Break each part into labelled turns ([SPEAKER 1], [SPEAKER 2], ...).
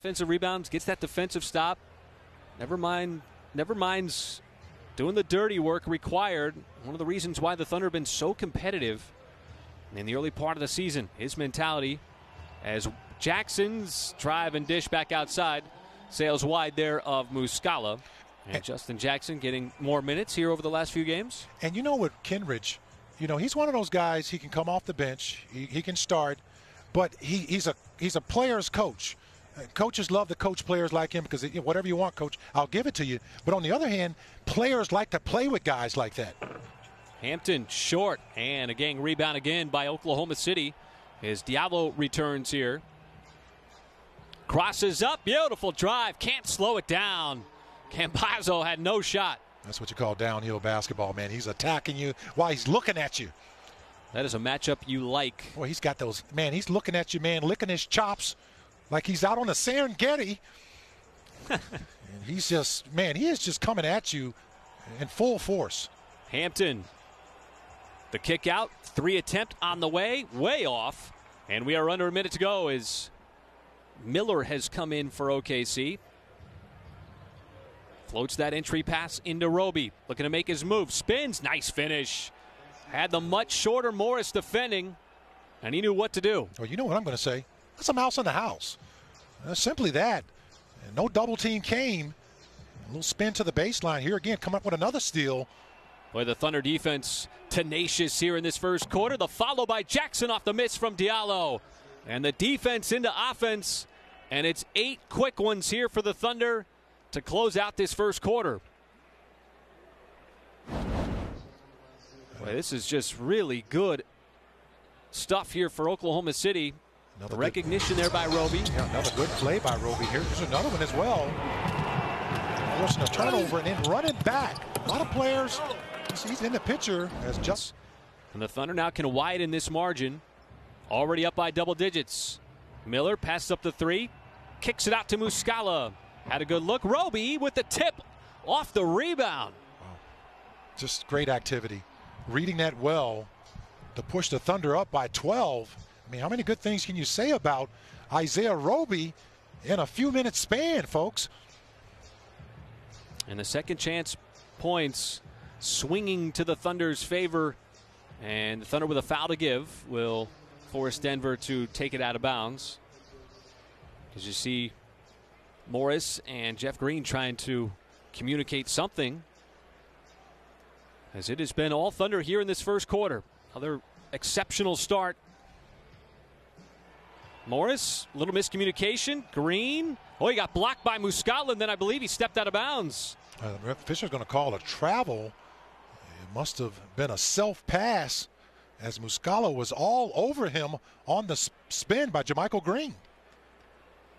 [SPEAKER 1] Defensive rebounds, gets that defensive stop. Never minds doing the dirty work required. One of the reasons why the Thunder have been so competitive in the early part of the season. His mentality as Jackson's drive and dish back outside. Sails wide there of Muscala. And Justin Jackson getting more minutes here over the last few games.
[SPEAKER 2] And you know what, Kenridge, he's one of those guys, he can come off the bench, he can start, but he's a player's coach. Coaches love to coach players like him because whatever you want, coach, I'll give it to you. But on the other hand, players like to play with guys like that.
[SPEAKER 1] Hampton short, and a gang rebound again by Oklahoma City as Diallo returns here. Crosses up, beautiful drive, can't slow it down. Campazzo had no shot.
[SPEAKER 2] That's what you call downhill basketball, man. He's attacking you while he's looking at you.
[SPEAKER 1] That is a matchup you like.
[SPEAKER 2] Well, he's got those, man, he's looking at you, man, licking his chops like he's out on the Serengeti. And he's just, man, he is just coming at you in full force.
[SPEAKER 1] Hampton, the kick out, 3 attempt on the way off. And we are under a minute to go as Miller has come in for OKC. Floats that entry pass into Roby. Looking to make his move. Spins. Nice finish. Had the much shorter Morris defending, and he knew what to do.
[SPEAKER 2] Well, you know what I'm going to say? That's a mouse in the house. Simply that. And no double team came. A little spin to the baseline here again. Come up with another steal.
[SPEAKER 1] Boy, the Thunder defense tenacious here in this first quarter. The follow by Jackson off the miss from Diallo. And the defense into offense. And it's 8 quick ones here for the Thunder to close out this first quarter. Boy, this is just really good stuff here for Oklahoma City. Another recognition there by Roby.
[SPEAKER 2] Yeah, another good play by Roby here. There's another one as well. Forcing a turnover and then running back. A lot of players. He's in the picture as just.
[SPEAKER 1] And the Thunder now can widen this margin. Already up by double digits. Miller passes up the 3. Kicks it out to Muscala. Had a good look. Roby with the tip off the rebound.
[SPEAKER 2] Wow. Just great activity. Reading that well to push the Thunder up by 12. I mean, how many good things can you say about Isaiah Roby in a few minutes span, folks?
[SPEAKER 1] And the second chance points swinging to the Thunder's favor. And the Thunder with a foul to give will force Denver to take it out of bounds. As you see Morris and Jeff Green trying to communicate something, as it has been all Thunder here in this first quarter. Another exceptional start. Morris, a little miscommunication. Green, he got blocked by Muscala, and then I believe he stepped out of bounds.
[SPEAKER 2] Fisher's going to call a travel. It must have been a self-pass as Muscala was all over him on the spin by JaMychal Green.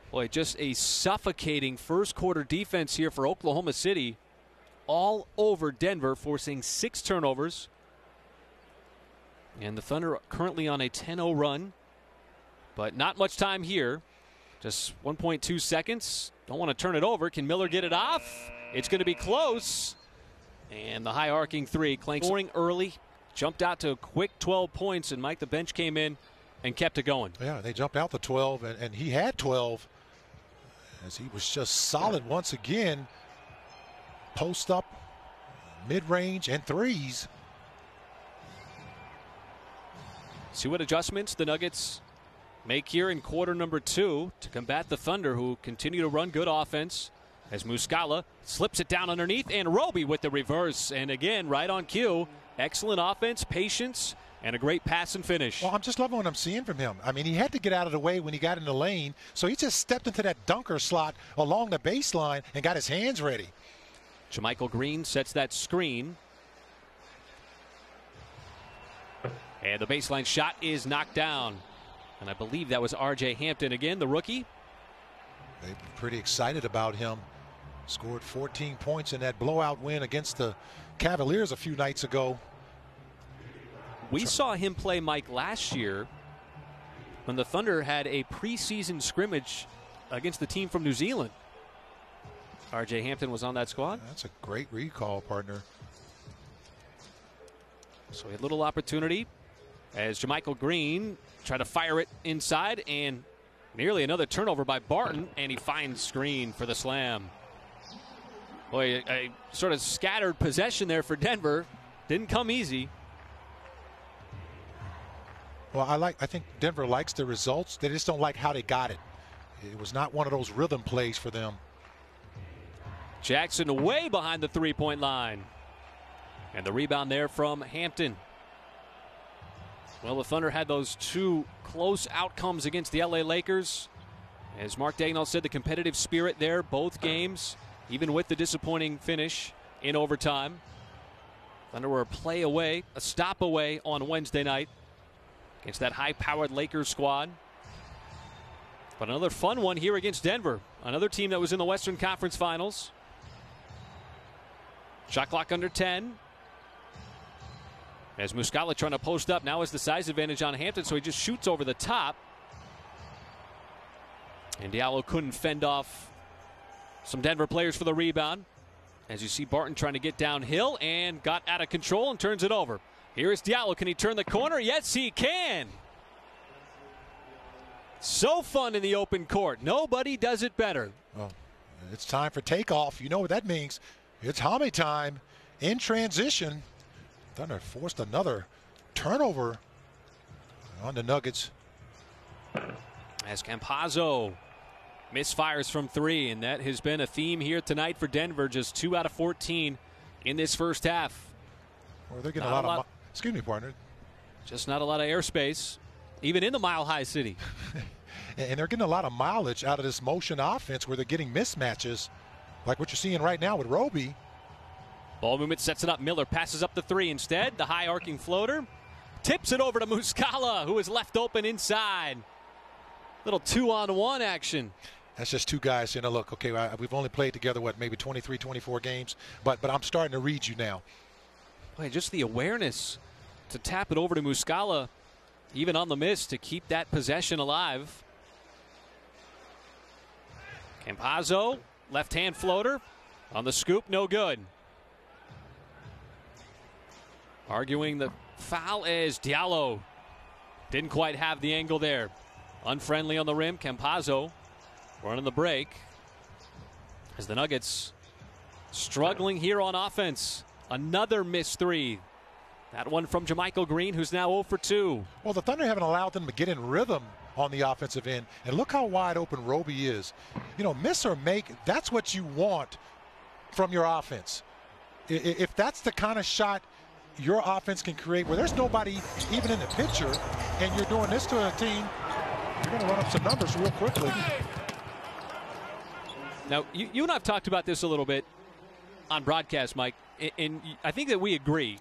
[SPEAKER 1] Boy, just a suffocating first quarter defense here for Oklahoma City. All over Denver, forcing 6 turnovers. And the Thunder currently on a 10-0 run. But not much time here. Just 1.2 seconds. Don't want to turn it over. Can Miller get it off? It's going to be close. And the high arcing 3. Clank scoring early. Jumped out to a quick 12 points. And Mike, the bench came in and kept it going.
[SPEAKER 2] Yeah, they jumped out to 12. And he had 12. As he was just solid once again. Post up, mid-range, and threes.
[SPEAKER 1] See what adjustments the Nuggets make here in quarter number 2 to combat the Thunder, who continue to run good offense. As Muscala slips it down underneath, and Roby with the reverse. And again, right on cue. Excellent offense, patience, and a great pass and finish.
[SPEAKER 2] Well, I'm just loving what I'm seeing from him. I mean, he had to get out of the way when he got in the lane, so he just stepped into that dunker slot along the baseline and got his hands ready.
[SPEAKER 1] JaMychal Green sets that screen. And the baseline shot is knocked down. And I believe that was R.J. Hampton again, the rookie.
[SPEAKER 2] They've been pretty excited about him. Scored 14 points in that blowout win against the Cavaliers a few nights ago.
[SPEAKER 1] We saw him play, Mike, last year when the Thunder had a preseason scrimmage against the team from New Zealand. R.J. Hampton was on that squad.
[SPEAKER 2] That's a great recall, partner.
[SPEAKER 1] So a little opportunity as JaMychal Green tried to fire it inside, and Nearly another turnover by Barton, and he finds screen for the slam. Boy, a sort of scattered possession there for Denver. Didn't come easy.
[SPEAKER 2] Well, I think Denver likes the results. They just don't like how they got it. It was not one of those rhythm plays for them.
[SPEAKER 1] Jackson way behind the three-point line. And the rebound there from Hampton. Well, the Thunder had those two close outcomes against the LA Lakers. As Mark Dagnall said, the competitive spirit there, both games, even with the disappointing finish in overtime. Thunder were a play away, a stop away on Wednesday night against that high-powered Lakers squad. But another fun one here against Denver, another team that was in the Western Conference Finals. Shot clock under 10. As Muscala trying to post up, now has the size advantage on Hampton, so he just shoots over the top. And Diallo couldn't fend off some Denver players for the rebound. As you see Barton trying to get downhill and got out of control and turns it over. Here is Diallo. Can he turn the corner? Yes, he can. So fun in the open court. Nobody does it better.
[SPEAKER 2] Well, it's time for takeoff. You know what that means. It's Hami time in transition. Thunder forced another turnover on the Nuggets.
[SPEAKER 1] As Campazzo misfires from three, and that has been a theme here tonight for Denver. Just 2 out of 14 in this first half.
[SPEAKER 2] Well, they're getting a lot of excuse me, partner.
[SPEAKER 1] Just not a lot of airspace, even in the Mile High City.
[SPEAKER 2] And they're getting a lot of mileage out of this motion offense where they're getting mismatches, like what you're seeing right now with Roby.
[SPEAKER 1] Ball movement sets it up. Miller passes up the three instead. The high arcing floater. Tips it over to Muscala, who is left open inside. Little 2-on-1 action.
[SPEAKER 2] That's just two guys saying, look, okay, we've only played together, what, maybe 23, 24 games, but I'm starting to read you now.
[SPEAKER 1] Boy, just the awareness to tap it over to Muscala, even on the miss, to keep that possession alive. Campazzo, left-hand floater. On the scoop, no good. Arguing the foul as Diallo didn't quite have the angle there. Unfriendly on the rim. Campazzo running the break. As the Nuggets struggling here on offense. Another missed three. That one from Jermichael Green, who's now 0 for 2.
[SPEAKER 2] Well, the Thunder haven't allowed them to get in rhythm on the offensive end. And look how wide open Roby is. You know, miss or make, that's what you want from your offense. If that's the kind of shot your offense can create, where there's nobody even in the picture, and you're doing this to a team, you're going to run up some numbers real quickly.
[SPEAKER 1] Now, you and I have talked about this a little bit on broadcast, Mike, and I think that we agree.